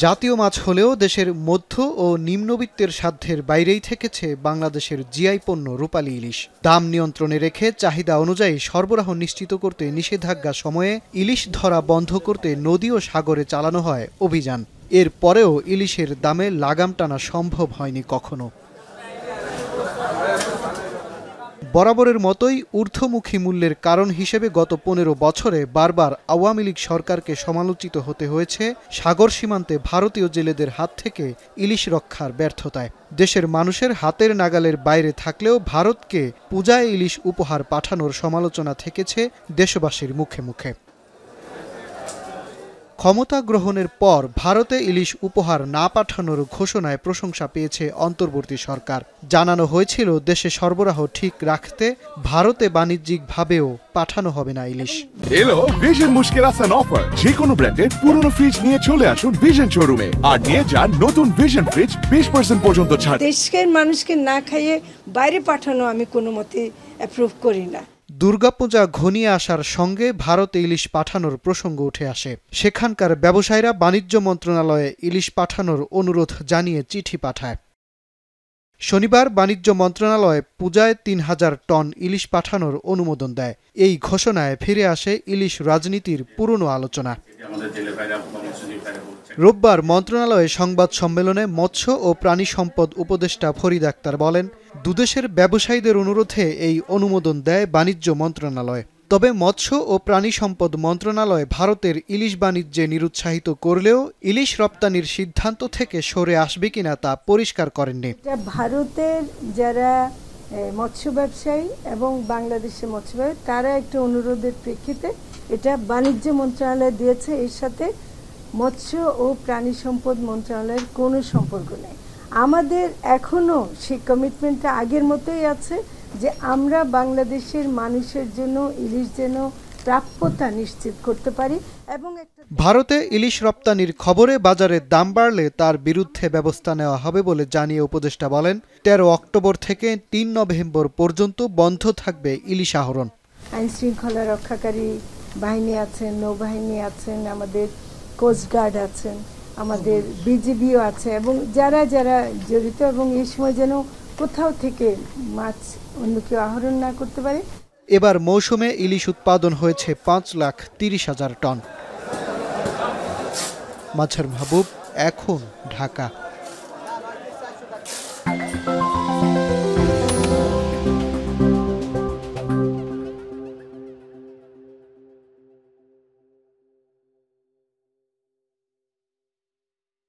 জাতীয় মাছ হলেও দেশের মধ্য ও নিম্নবিত্তের সাধ্যের বাইরেই থেকেছে বাংলাদেশের জিআই পণ্য রূপালী ইলিশ। দাম নিয়ন্ত্রণে রেখে চাহিদা অনুযায়ী সরবরাহ নিশ্চিত করতে নিষেধাজ্ঞা সময়ে ইলিশ ধরা বন্ধ করতে নদী ও সাগরে চালানো হয় অভিযান। এর পরেও ইলিশের দামে লাগাম টানা সম্ভব হয়নি কখনো। বরাবরের মতোই ঊর্ধ্বমুখী মূল্যের কারণ হিসেবে গত ১৫ বছরে বারবার আওয়ামী লীগ সরকারকে সমালোচিত হতে হয়েছে সাগর সীমান্তে ভারতীয় জেলেদের হাত থেকে ইলিশ রক্ষার ব্যর্থতায়। দেশের মানুষের হাতের নাগালের বাইরে থাকলেও ভারতকে পূজায় ইলিশ উপহার পাঠানোর সমালোচনা থেকেছে দেশবাসীর মুখে মুখে। ক্ষমতা গ্রহণের পর ভারতে ইলিশ উপহার না পাঠানোর ঘোষণায় প্রশংসা পেয়েছে অন্তর্বর্তী সরকার। জানানো হয়েছিল দেশে সরবরাহ ঠিক রাখতে ভারতে বাণিজ্যিকভাবেও পাঠানো হবে না ইলিশ। এলো ভিশন মুশকিল আসান অফার। যে কোনো ব্র্যান্ডের পুরনো ফ্রিজ নিয়ে চলে আসুন ভিশন শোরুমে আর নিয়ে যান নতুন ভিশন ফ্রিজ 20% পর্যন্ত ছাড়। দেশের মানুষকে না খাইয়ে বাইরে পাঠানো আমি কোনো মতে অ্যাপ্রুভ করি না। দুর্গাপূজা ঘনিয়ে আসার সঙ্গে ভারতে ইলিশ পাঠানোর প্রসঙ্গ উঠে আসে। সেখানকার ব্যবসায়ীরা বাণিজ্য মন্ত্রণালয়ে ইলিশ পাঠানোর অনুরোধ জানিয়ে চিঠি পাঠায়। শনিবার বাণিজ্য মন্ত্রণালয় পূজায় ৩,০০০ টন ইলিশ পাঠানোর অনুমোদন দেয়। এই ঘোষণায় ফিরে আসে ইলিশ রাজনীতির পুরনো আলোচনা। রোববার মন্ত্রণালয়ে সংবাদ সম্মেলনে মৎস্য ও প্রাণী সম্পদ উপদেষ্টা ফরিদ আক্তার বলেন, দুদেশের ব্যবসায়ীদের অনুরোধে এই অনুমোদন দেয় বাণিজ্য মন্ত্রণালয়। তবে মৎস্য ও প্রাণী সম্পদ মন্ত্রণালয় ভারতের ইলিশ বাণিজ্যে নিরুৎসাহিত করলেও ইলিশ রপ্তানির সিদ্ধান্ত থেকে সরে আসবে কিনা তা পরিষ্কার করেননি। ভারতের যারা মৎস্য ব্যবসায়ী এবং বাংলাদেশের মৎস্য ব্যবসায়ী তারা একটা অনুরোধের প্রেক্ষিতে এটা বাণিজ্য মন্ত্রণালয় দিয়েছে। এর সাথে মৎস্য ও প্রাণী সম্পদ মন্ত্রণালয়ের কোনো সম্পর্ক নেই। আমাদের এখনো সেই কমিটমেন্টটা আগের মতোই আছে যে আমরা বাংলাদেশের মানুষের জন্য ইলিশ যেন প্রাপ্যতা নিশ্চিত করতে পারি। এবং ভারতে ইলিশ রপ্তানির খবরে বাজারের দাম বাড়লে তার বিরুদ্ধে ব্যবস্থা নেওয়া হবে বলে জানিয়ে উপদেষ্টা বলেন, ১৩ অক্টোবর থেকে ৩ নভেম্বর পর্যন্ত বন্ধ থাকবে ইলিশ আহরণ। আইন শৃঙ্খলা রক্ষাকারী বাহিনী আছেন, নৌবাহিনী আছেন, আমাদের কোস্টগার্ড আছেন, আমাদের বিজিবিও আছে এবং যারা যারা জড়িত, এবং এই সময় যেন কোথাও থেকে মাছ অন্য কেউ আহরণ না করতে পারে। এবার মৌসুমে ইলিশ উৎপাদন হয়েছে ৫,৩০,০০০ টন। মাঝার মাহবুব, এখন, ঢাকা।